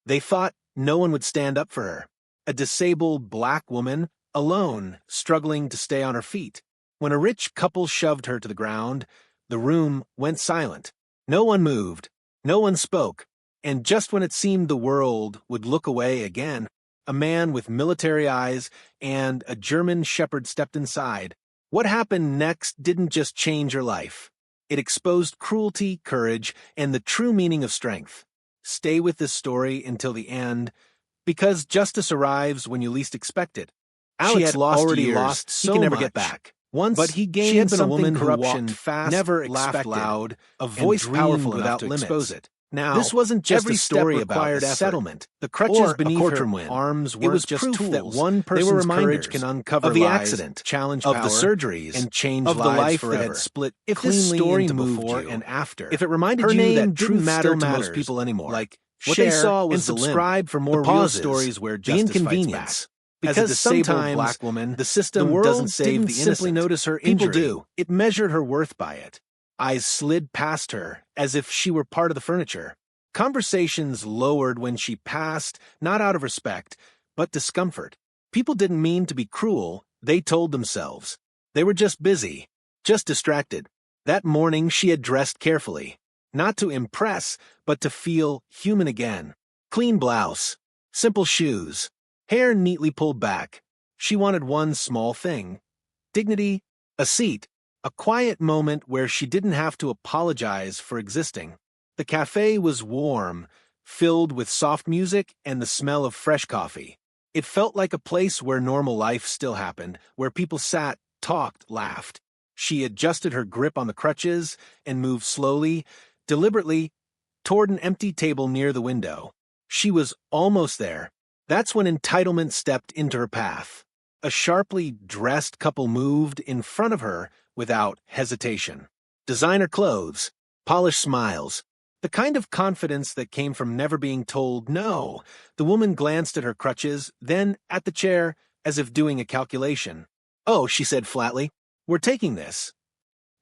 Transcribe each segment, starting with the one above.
They thought no one would stand up for her. A disabled black woman, alone, struggling to stay on her feet. When a rich couple shoved her to the ground, the room went silent. No one moved. No one spoke. And just when it seemed the world would look away again, a man with military eyes and a German shepherd stepped inside. What happened next didn't just change her life. It exposed cruelty, courage, and the true meaning of strength. Stay with this story until the end, because justice arrives when you least expect it. Alex already lost so much. He can never get back. Once, but he gained she had been a woman who who walked walked fast, never laughed expected, loud, a voice powerful enough to expose it. Now, this wasn't just every a story step about required a effort, settlement. The crutches or beneath a her courtroom win. arms It weren't was just proof tools. that one They were person's reminders courage can uncover of the lies, accident, challenge of power, the surgeries, and change of the lives life forever. that had split If cleanly this story into moved before you, and after. if it reminded her you name that didn't truth matter still to matters, most people anymore. like What they share saw was and the subscribe for more the real pauses, stories where the justice inconvenience. fights back. Because As a disabled sometimes black woman, the system world doesn't save didn't the simply innocent. notice her People injury. do. It measured her worth by it. Eyes slid past her as if she were part of the furniture. Conversations lowered when she passed, not out of respect, but discomfort. People didn't mean to be cruel, they told themselves. They were just busy, just distracted. That morning she had dressed carefully. Not to impress, but to feel human again. Clean blouse, simple shoes, hair neatly pulled back. She wanted one small thing. Dignity, a seat, a quiet moment where she didn't have to apologize for existing. The cafe was warm, filled with soft music and the smell of fresh coffee. It felt like a place where normal life still happened, where people sat, talked, laughed. She adjusted her grip on the crutches and moved slowly, deliberately, toward an empty table near the window. She was almost there. That's when entitlement stepped into her path. A sharply dressed couple moved in front of her without hesitation. Designer clothes, polished smiles, the kind of confidence that came from never being told no. The woman glanced at her crutches, then at the chair, as if doing a calculation. "Oh," she said flatly, "we're taking this."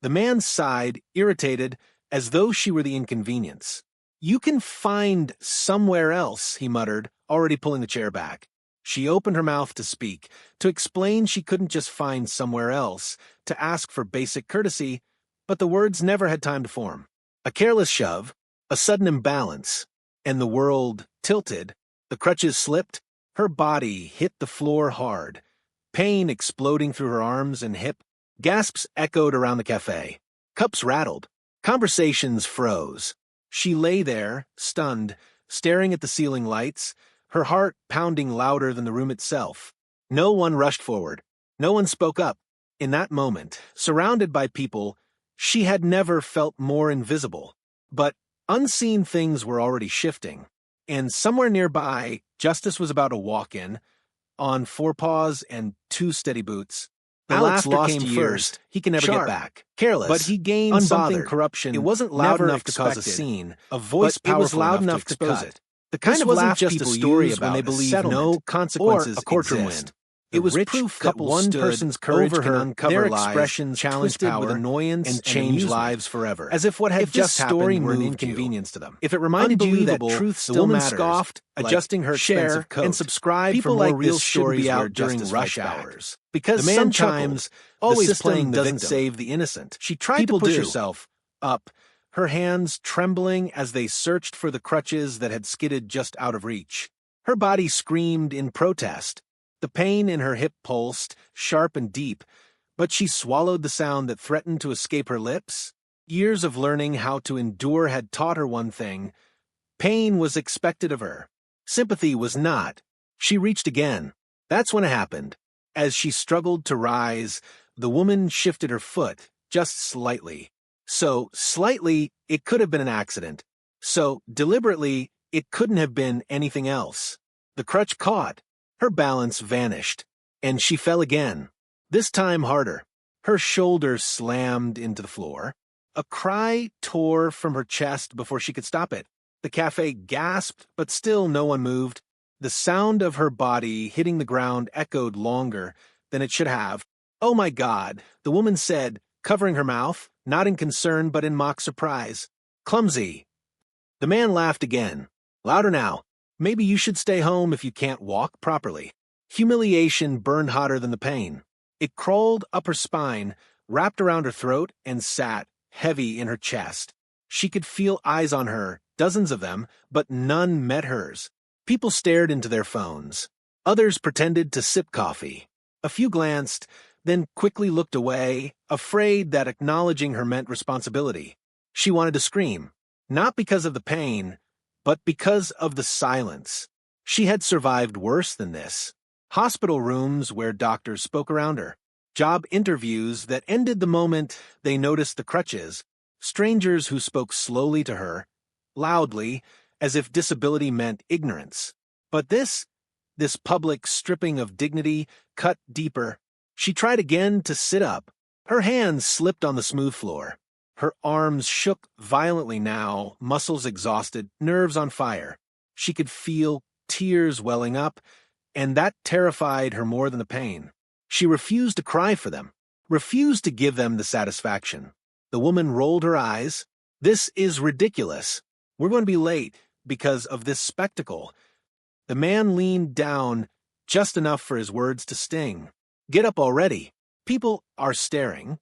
The man sighed, irritated, as though she were the inconvenience. "You can find somewhere else," he muttered, already pulling the chair back. She opened her mouth to speak, to explain she couldn't just find somewhere else, to ask for basic courtesy, but the words never had time to form. A careless shove, a sudden imbalance, and the world tilted. The crutches slipped. Her body hit the floor hard. Pain exploding through her arms and hip. Gasps echoed around the cafe. Cups rattled. Conversations froze. She lay there, stunned, staring at the ceiling lights, her heart pounding louder than the room itself. No one rushed forward. No one spoke up. In that moment, surrounded by people, she had never felt more invisible. But unseen things were already shifting. And somewhere nearby, Justice was about to walk in, on forepaws and two steady boots. The Alex laughter lost came years. first. He can never Sharp, get back. Careless, but he gained unbothered. something corruption. It wasn't loud never enough to cause a expected. scene. A voice But it was powerful loud enough to cut. expose it. The kind This of wasn't laugh just people a story use when about they a believe settlement no consequences or a courtroom exist. win. It was rich proof that couple one stood person's courage over can her, uncover their lies, expressions challenge twisted power, with annoyance and and change amusement, lives forever. as if what had If just this story happened were an moved you, inconvenience to them. if it reminded you that Unbelievable, truth the still woman matters, scoffed, adjusting her share expensive coat, and subscribe people for more like real this shouldn't stories be where out during justice rush fights back. hours. Because The man sometimes chuckled, the always system playing the doesn't victim. save the innocent. She tried People to push do. herself Up, her hands trembling as they searched for the crutches that had skidded just out of reach. Her body screamed in protest. The pain in her hip pulsed, sharp and deep, but she swallowed the sound that threatened to escape her lips. Years of learning how to endure had taught her one thing. Pain was expected of her. Sympathy was not. She reached again. That's when it happened. As she struggled to rise, the woman shifted her foot, just slightly. So slightly, it could have been an accident. So deliberately, it couldn't have been anything else. The crutch caught. Her balance vanished. And she fell again. This time harder. Her shoulder slammed into the floor. A cry tore from her chest before she could stop it. The cafe gasped, but still no one moved. The sound of her body hitting the ground echoed longer than it should have. "Oh my God," the woman said, covering her mouth, not in concern but in mock surprise. "Clumsy." The man laughed again. Louder now. Maybe you should stay home if you can't walk properly. Humiliation burned hotter than the pain. It crawled up her spine, wrapped around her throat, and sat, heavy in her chest. She could feel eyes on her, dozens of them, but none met hers. People stared into their phones. Others pretended to sip coffee. A few glanced, then quickly looked away, afraid that acknowledging her meant responsibility. She wanted to scream, not because of the pain, but because of the silence. She had survived worse than this. Hospital rooms where doctors spoke around her. Job interviews that ended the moment they noticed the crutches. Strangers who spoke slowly to her, loudly, as if disability meant ignorance. But this public stripping of dignity cut deeper. She tried again to sit up. Her hands slipped on the smooth floor. Her arms shook violently now, muscles exhausted, nerves on fire. She could feel tears welling up, and that terrified her more than the pain. She refused to cry for them, refused to give them the satisfaction. The woman rolled her eyes. This is ridiculous. We're going to be late because of this spectacle. The man leaned down just enough for his words to sting. Get up already. People are staring.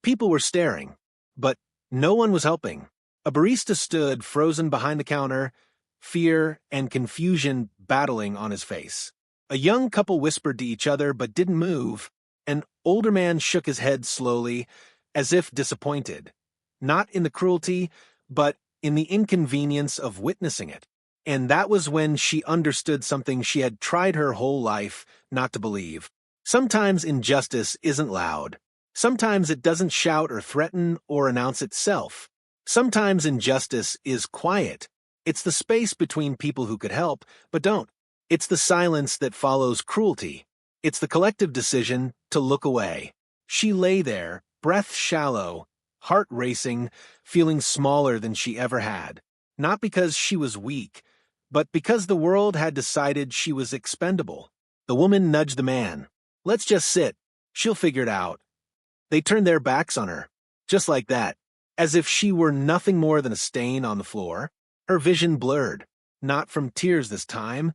People were staring, but no one was helping. A barista stood frozen behind the counter, fear and confusion battling on his face. A young couple whispered to each other but didn't move. An older man shook his head slowly, as if disappointed. Not in the cruelty, but in the inconvenience of witnessing it. And that was when she understood something she had tried her whole life not to believe. Sometimes injustice isn't loud. Sometimes it doesn't shout or threaten or announce itself. Sometimes injustice is quiet. It's the space between people who could help, but don't. It's the silence that follows cruelty. It's the collective decision to look away. She lay there, breath shallow, heart racing, feeling smaller than she ever had. Not because she was weak, but because the world had decided she was expendable. The woman nudged the man. Let's just sit. She'll figure it out. They turned their backs on her, just like that, as if she were nothing more than a stain on the floor. Her vision blurred, not from tears this time,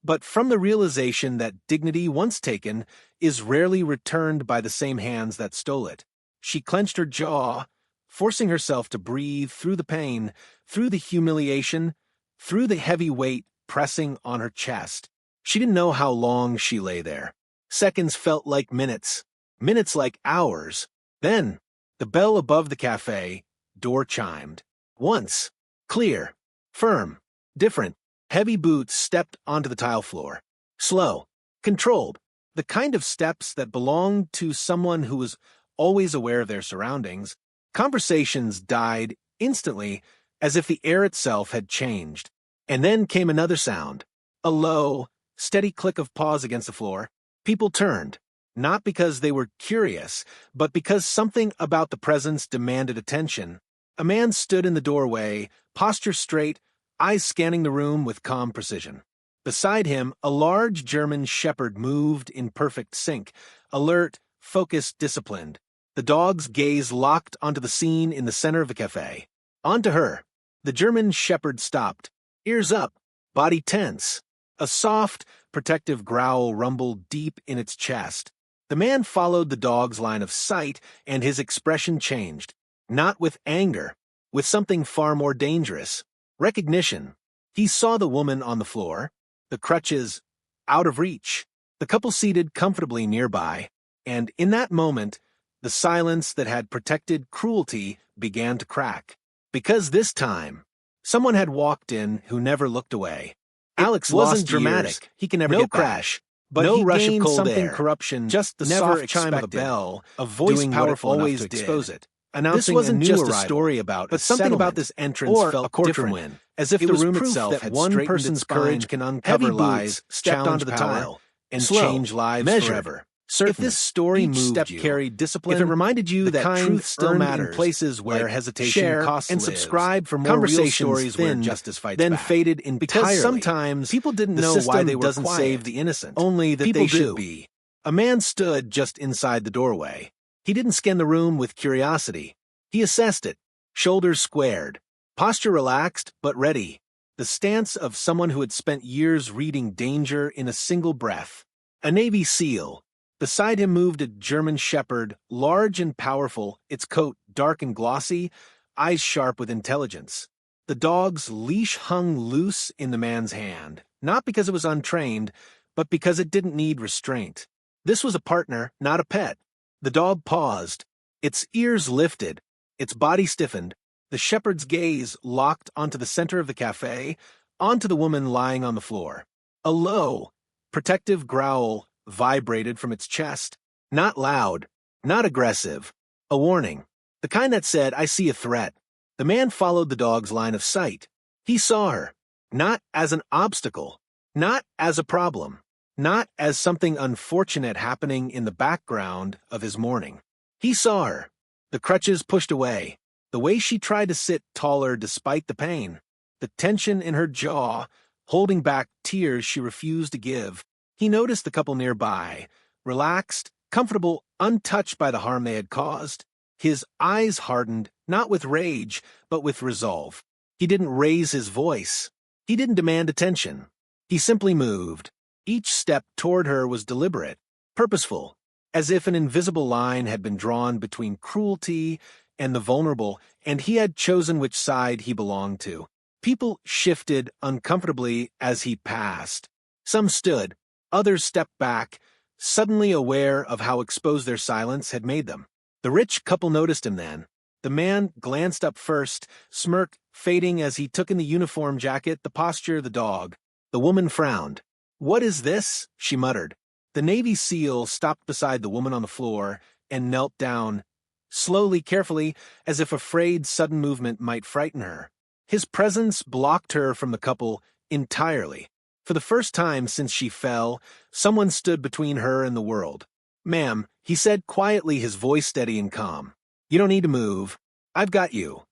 but from the realization that dignity once taken is rarely returned by the same hands that stole it. She clenched her jaw, forcing herself to breathe through the pain, through the humiliation, through the heavy weight pressing on her chest. She didn't know how long she lay there. Seconds felt like minutes, minutes like hours. Then, the bell above the cafe door chimed. Once, clear, firm, different. Heavy boots stepped onto the tile floor. Slow, controlled, the kind of steps that belonged to someone who was always aware of their surroundings. Conversations died instantly, as if the air itself had changed. And then came another sound, a low, steady click of paws against the floor. People turned, not because they were curious, but because something about the presence demanded attention. A man stood in the doorway, posture straight, eyes scanning the room with calm precision. Beside him, a large German shepherd moved in perfect sync, alert, focused, disciplined. The dog's gaze locked onto the scene in the center of the cafe. Onto her. The German shepherd stopped, ears up, body tense. A soft, protective growl rumbled deep in its chest. The man followed the dog's line of sight, and his expression changed. Not with anger, with something far more dangerous. Recognition. He saw the woman on the floor, the crutches out of reach, the couple seated comfortably nearby, and in that moment, the silence that had protected cruelty began to crack. Because this time, someone had walked in who never looked away. Alex wasn't dramatic. He can never get crash, but no rush of cold air. Corruption, just the soft chime of a bell, a voice powerful enough to expose it. Announcing this wasn't just a story about, but something about this entrance felt different, as if the room itself had one person's courage can uncover lies, stepped onto the tile, and change lives forever. If this story moved you, carried discipline, if it reminded you that truth still matters in places where hesitation costs and subscribe for more real stories where justice fights then back. Faded entirely. Because sometimes people didn't know why they were quiet. Save the innocent, only that people they should be. A man stood just inside the doorway. He didn't scan the room with curiosity. He assessed it, shoulders squared, posture relaxed but ready. the stance of someone who had spent years reading danger in a single breath. A Navy SEAL. Beside him moved a German Shepherd, large and powerful, its coat dark and glossy, eyes sharp with intelligence. The dog's leash hung loose in the man's hand, not because it was untrained, but because it didn't need restraint. This was a partner, not a pet. The dog paused, its ears lifted, its body stiffened, the shepherd's gaze locked onto the center of the cafe, onto the woman lying on the floor. A low, protective growl vibrated from its chest, not loud, not aggressive, a warning, the kind that said, "I see a threat." The man followed the dog's line of sight. He saw her, not as an obstacle, not as a problem, not as something unfortunate happening in the background of his morning. He saw her, the crutches pushed away, the way she tried to sit taller despite the pain, the tension in her jaw, holding back tears she refused to give. He noticed the couple nearby, relaxed, comfortable, untouched by the harm they had caused. His eyes hardened, not with rage, but with resolve. He didn't raise his voice. He didn't demand attention. He simply moved. Each step toward her was deliberate, purposeful, as if an invisible line had been drawn between cruelty and the vulnerable, and he had chosen which side he belonged to. People shifted uncomfortably as he passed. Some stood, others stepped back, suddenly aware of how exposed their silence had made them. The rich couple noticed him then. The man glanced up first, smirk fading as he took in the uniform jacket, the posture, the dog. The woman frowned. "What is this?" she muttered. The Navy SEAL stopped beside the woman on the floor and knelt down, slowly, carefully, as if afraid sudden movement might frighten her. His presence blocked her from the couple entirely. For the first time since she fell, someone stood between her and the world. "Ma'am," he said quietly, his voice steady and calm. "You don't need to move. I've got you."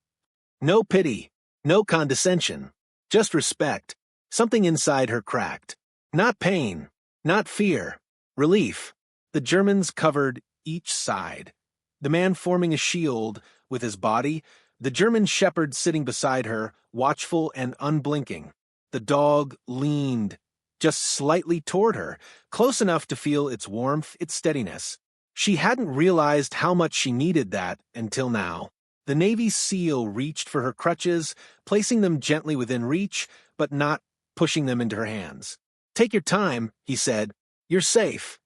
No pity, no condescension, just respect. Something inside her cracked. Not pain, not fear, relief. The Germans covered each side. The man forming a shield with his body, the German shepherd sitting beside her, watchful and unblinking. The dog leaned, just slightly toward her, close enough to feel its warmth, its steadiness. She hadn't realized how much she needed that until now. The Navy SEAL reached for her crutches, placing them gently within reach, but not pushing them into her hands. "Take your time," he said. "You're safe."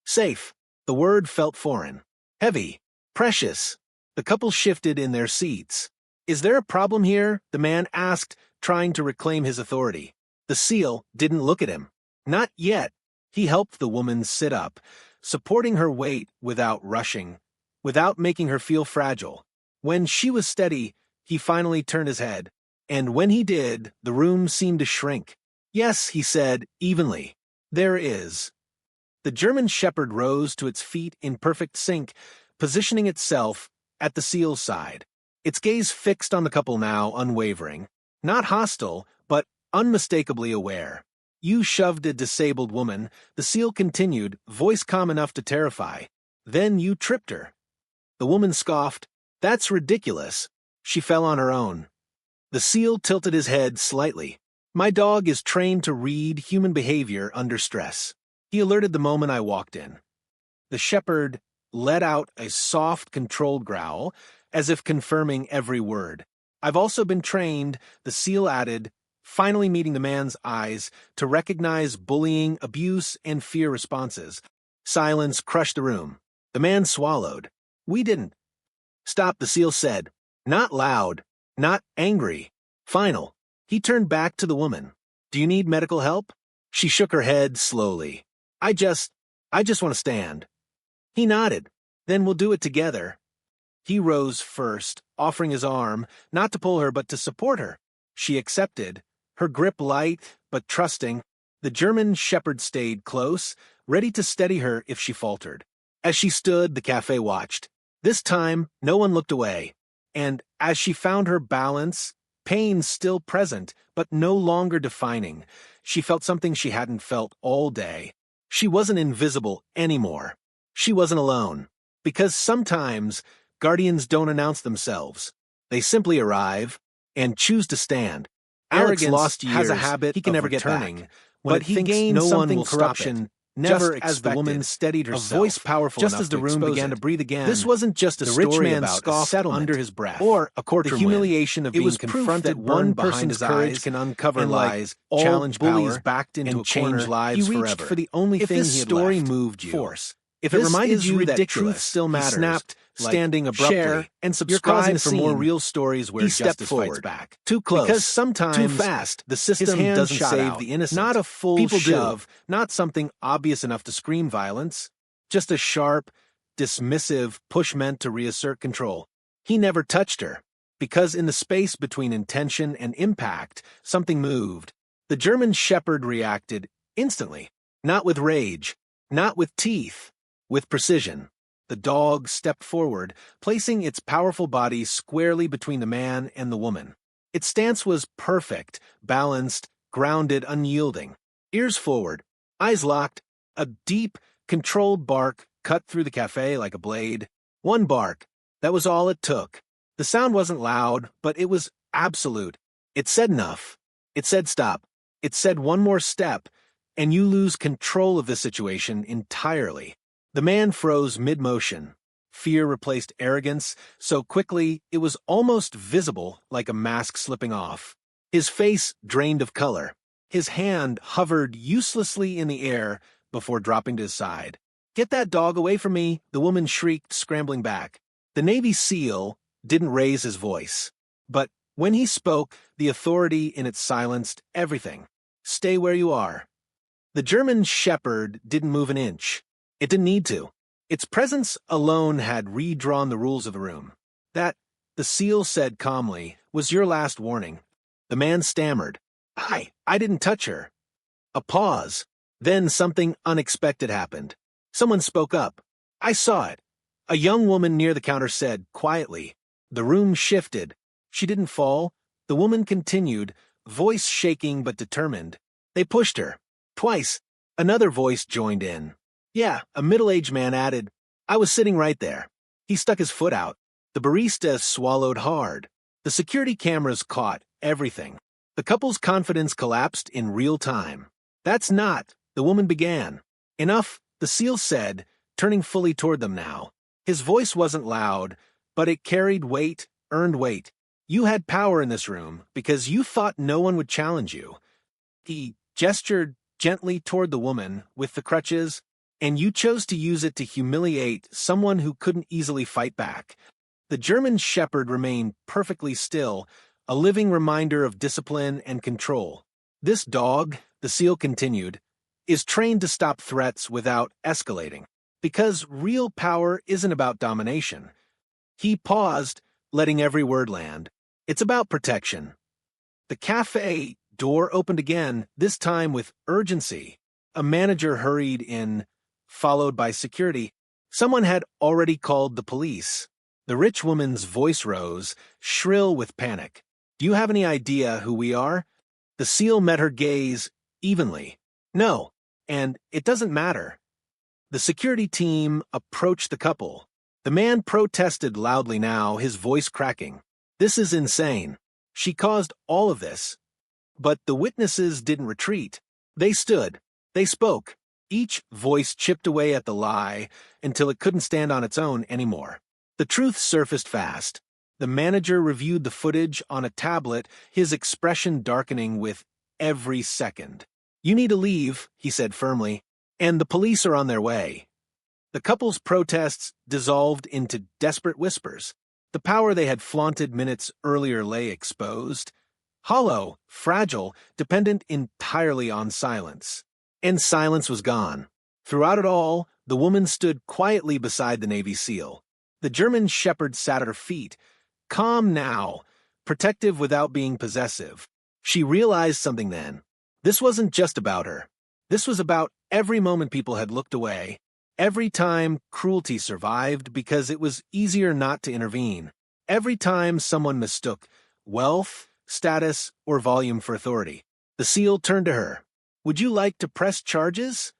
Safe. The word felt foreign. Heavy. Precious. The couple shifted in their seats. "Is there a problem here?" the man asked, trying to reclaim his authority. The SEAL didn't look at him. Not yet. He helped the woman sit up, supporting her weight without rushing, without making her feel fragile. When she was steady, he finally turned his head, and when he did, the room seemed to shrink. "Yes," he said, evenly. "There is." The German shepherd rose to its feet in perfect sync, positioning itself at the SEAL's side. Its gaze fixed on the couple now, unwavering. Not hostile, but unmistakably aware. "You shoved a disabled woman," the SEAL continued, voice calm enough to terrify. "Then you tripped her." The woman scoffed. "That's ridiculous. She fell on her own." The SEAL tilted his head slightly. "My dog is trained to read human behavior under stress. He alerted the moment I walked in." The shepherd let out a soft, controlled growl, as if confirming every word. "I've also been trained," the SEAL added, finally meeting the man's eyes, "to recognize bullying, abuse, and fear responses." Silence crushed the room. The man swallowed. "We didn't." "Stop," the SEAL said. Not loud, not angry. Final. He turned back to the woman. "Do you need medical help?" She shook her head slowly. I just want to stand." He nodded. "Then we'll do it together." He rose first, offering his arm, not to pull her but to support her. She accepted, her grip light but trusting. The German shepherd stayed close, ready to steady her if she faltered. As she stood, the cafe watched. This time, no one looked away. And as she found her balance, pain still present, but no longer defining, she felt something she hadn't felt all day. She wasn't invisible anymore. She wasn't alone. Because sometimes, guardians don't announce themselves. They simply arrive and choose to stand. Alex Arrogance lost has years a habit he can of never get returning, back. When but it he thinks gained no one something will stop corruption, it, never just as the expected. woman steadied A herself, voice powerful just enough as the to room expose began it. to breathe again. This wasn't just a The rich story man about a scoffed settlement under his breath, or a the courtroom humiliation win. of It being was proof confronted that one burned behind person's his courage eyes, can uncover and lies, like all challenge bullies power, backed into and a change corner, lives he reached forever. for the only If thing this he had story left: moved you, force. If it this reminded is you that ridiculous. truth still He matters, snapped, standing abruptly. share and You're causing subscribe a for more scene. real stories where He stepped justice forward. fights back. Too close. Because sometimes, Too fast. the His system hand doesn't shot save out. the innocent. Not a full People shove, do. Not something obvious enough to scream violence, just a sharp, dismissive push meant to reassert control. He never touched her, because in the space between intention and impact, something moved. The German shepherd reacted instantly, not with rage, not with teeth, with precision. The dog stepped forward, placing its powerful body squarely between the man and the woman. Its stance was perfect, balanced, grounded, unyielding. Ears forward, eyes locked, a deep, controlled bark cut through the cafe like a blade. One bark. That was all it took. The sound wasn't loud, but it was absolute. It said enough. It said stop. It said one more step, and you lose control of the situation entirely. The man froze mid-motion. Fear replaced arrogance so quickly it was almost visible, like a mask slipping off. His face drained of color. His hand hovered uselessly in the air before dropping to his side. "Get that dog away from me," the woman shrieked, scrambling back. The Navy SEAL didn't raise his voice. But when he spoke, the authority in it silenced everything. "Stay where you are." The German shepherd didn't move an inch. It didn't need to. Its presence alone had redrawn the rules of the room. "That," the SEAL said calmly, "was your last warning." The man stammered. I didn't touch her." A pause. Then something unexpected happened. Someone spoke up. "I saw it." A young woman near the counter said, quietly. The room shifted. She didn't fall. The woman continued, voice shaking but determined. "They pushed her. Twice." Another voice joined in. "Yeah," a middle-aged man added. "I was sitting right there." He stuck his foot out. The barista swallowed hard. The security cameras caught everything. The couple's confidence collapsed in real time. "That's not," the woman began. "Enough," the SEAL said, turning fully toward them now. His voice wasn't loud, but it carried weight, earned weight. "You had power in this room because you thought no one would challenge you." He gestured gently toward the woman with the crutches, "and you chose to use it to humiliate someone who couldn't easily fight back." The German shepherd remained perfectly still, a living reminder of discipline and control. "This dog," the SEAL continued, "is trained to stop threats without escalating. Because real power isn't about domination." He paused, letting every word land. "It's about protection." The cafe door opened again, this time with urgency. A manager hurried in, followed by security. Someone had already called the police. The rich woman's voice rose, shrill with panic. "Do you have any idea who we are?" The SEAL met her gaze evenly. "No, and it doesn't matter." The security team approached the couple. The man protested loudly now, his voice cracking. "This is insane. She caused all of this." But the witnesses didn't retreat. They stood. They spoke. Each voice chipped away at the lie until it couldn't stand on its own anymore. The truth surfaced fast. The manager reviewed the footage on a tablet, his expression darkening with every second. "You need to leave," he said firmly, "and the police are on their way." The couple's protests dissolved into desperate whispers. The power they had flaunted minutes earlier lay exposed. Hollow, fragile, dependent entirely on silence. And silence was gone. Throughout it all, the woman stood quietly beside the Navy SEAL. The German shepherd sat at her feet, calm now, protective without being possessive. She realized something then. This wasn't just about her. This was about every moment people had looked away, every time cruelty survived because it was easier not to intervene, every time someone mistook wealth, status, or volume for authority. The SEAL turned to her. "Would you like to press charges?"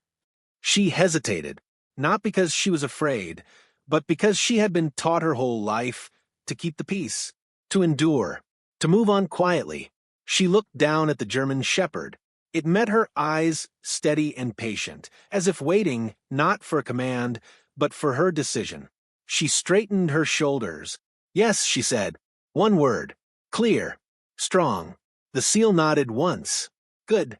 She hesitated, not because she was afraid, but because she had been taught her whole life to keep the peace, to endure, to move on quietly. She looked down at the German shepherd. It met her eyes, steady and patient, as if waiting not for a command, but for her decision. She straightened her shoulders. Yes, she said. One word. Clear. Strong. The seal nodded once. Good.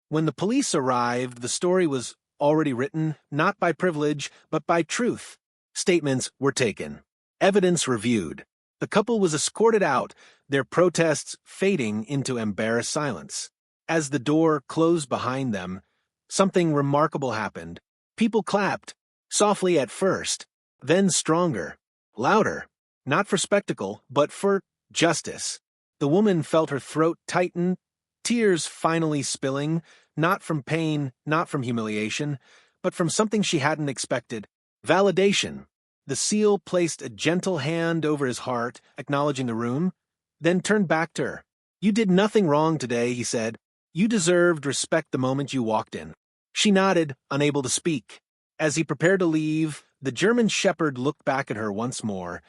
When the police arrived, the story was already written, not by privilege, but by truth. Statements were taken. Evidence reviewed. The couple was escorted out, their protests fading into embarrassed silence. As the door closed behind them, something remarkable happened. People clapped, softly at first, then stronger, louder, not for spectacle, but for justice. The woman felt her throat tighten, tears finally spilling, not from pain, not from humiliation, but from something she hadn't expected. Validation. The seal placed a gentle hand over his heart, acknowledging the room, then turned back to her. You did nothing wrong today, he said. You deserved respect the moment you walked in. She nodded, unable to speak. As he prepared to leave, the German shepherd looked back at her once more,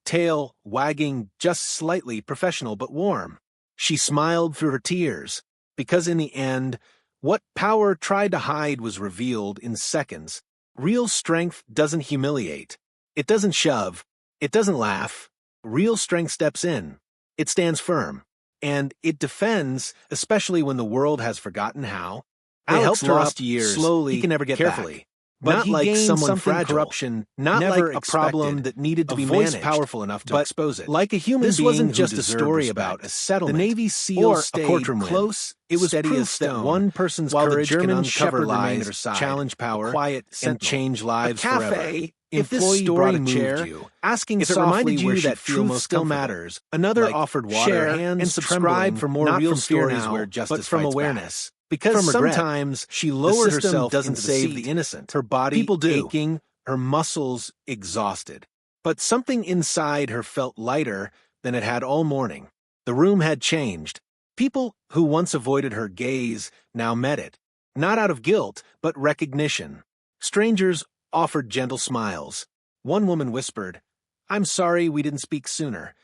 tail wagging just slightly, professional but warm. She smiled through her tears, because in the end, what power tried to hide was revealed in seconds. Real strength doesn't humiliate. It doesn't shove. It doesn't laugh. Real strength steps in. It stands firm. And it defends, especially when the world has forgotten how. They Alex helped her lost up years. slowly, He can never get carefully. back. But Not he like gained someone something fragile. corruption, Not never like a problem expected. that needed to A be voice managed, powerful enough to but expose it. like a human This being wasn't who just a deserved story respect. about a settlement The Navy SEAL or a stayed courtroom win. close. It was steady proof as stone. that one person's while the courage can German uncover shepherd remained lies, at her side, challenge power, quiet and sentinel. change lives a cafe, forever. If this Employee story brought a moved chair, you, asking if it softly reminded you where that feel truth most still comfortable. matters, Another like offered water, share hands and subscribe for more not real from fear stories now, where justice but from fights awareness. back. Because From regret. sometimes She the lowered system herself doesn't into the save seat, the innocent. her body People do. aching, Her muscles exhausted. But something inside her felt lighter than it had all morning. The room had changed. People who once avoided her gaze now met it. Not out of guilt, but recognition. Strangers offered gentle smiles. One woman whispered, "I'm sorry we didn't speak sooner."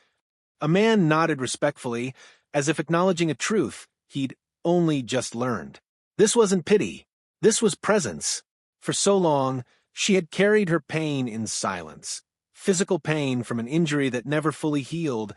A man nodded respectfully, as if acknowledging a truth he'd only just learned. This wasn't pity. This was presence. For so long, she had carried her pain in silence. Physical pain from an injury that never fully healed,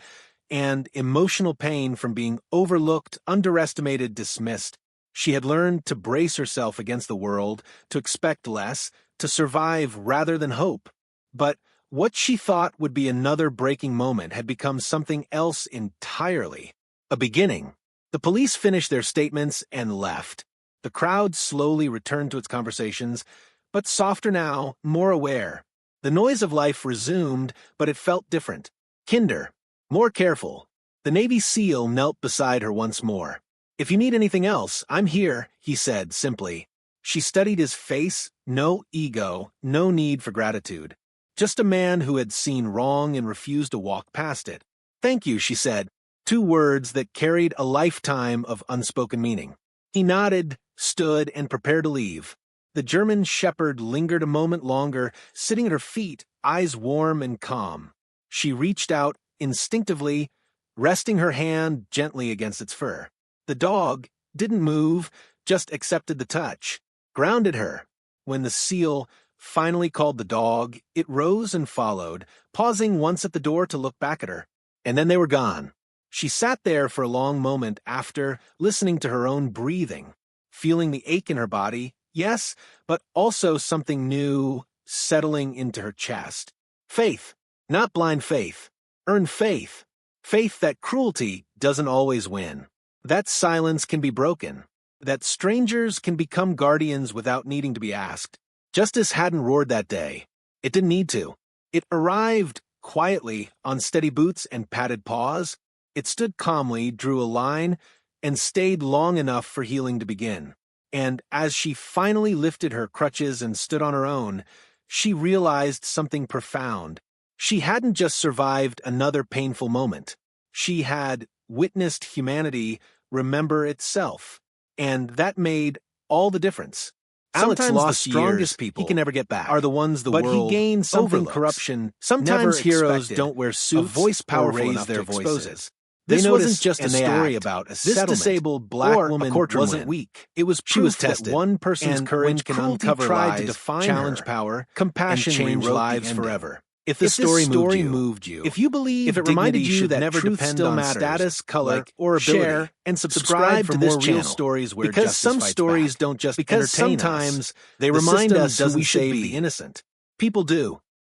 and emotional pain from being overlooked, underestimated, dismissed. She had learned to brace herself against the world, to expect less, to survive rather than hope. But what she thought would be another breaking moment had become something else entirely. A beginning. The police finished their statements and left. The crowd slowly returned to its conversations, but softer now, more aware. The noise of life resumed, but it felt different. Kinder. More careful. The Navy SEAL knelt beside her once more. "If you need anything else, I'm here," he said simply. She studied his face, no ego, no need for gratitude. Just a man who had seen wrong and refused to walk past it. "Thank you," she said, 2 words that carried a lifetime of unspoken meaning. He nodded, stood, and prepared to leave. The German shepherd lingered a moment longer, sitting at her feet, eyes warm and calm. She reached out instinctively, resting her hand gently against its fur. The dog didn't move, just accepted the touch, grounded her. When the seal finally called the dog, it rose and followed, pausing once at the door to look back at her. And then they were gone. She sat there for a long moment after, listening to her own breathing, feeling the ache in her body, yes, but also something new settling into her chest. Faith, not blind faith. Earn faith. Faith that cruelty doesn't always win. That silence can be broken. That strangers can become guardians without needing to be asked. Justice hadn't roared that day. It didn't need to. It arrived quietly on steady boots and padded paws. It stood calmly, drew a line, and stayed long enough for healing to begin. And as she finally lifted her crutches and stood on her own, she realized something profound. She hadn't just survived another painful moment. She had witnessed humanity remember itself. And that made all the difference. Sometimes the strongest people he can never get back. are the ones the But he world gained something overlooks. corruption Sometimes never heroes expected. don't wear A suits voice or powerful raise enough their to expose voices. This They wasn't notice just a and they story act. about a This settlement disabled black or a woman courtroom wasn't win. weak. It was She was proof that tested. one person's And courage when can cruelty uncover tried lies, to define challenge her, power, compassion and change rewrote the lives ending. forever. If If this story moved you, if you believe if it reminded dignity you should that never truth depend still on matters, status, color, like, or ability, share and subscribe subscribe to for this more real channel. stories where Because justice some fights stories back. don't just Because entertain us, sometimes they the remind system us who doesn't we should save be. the innocent. People do.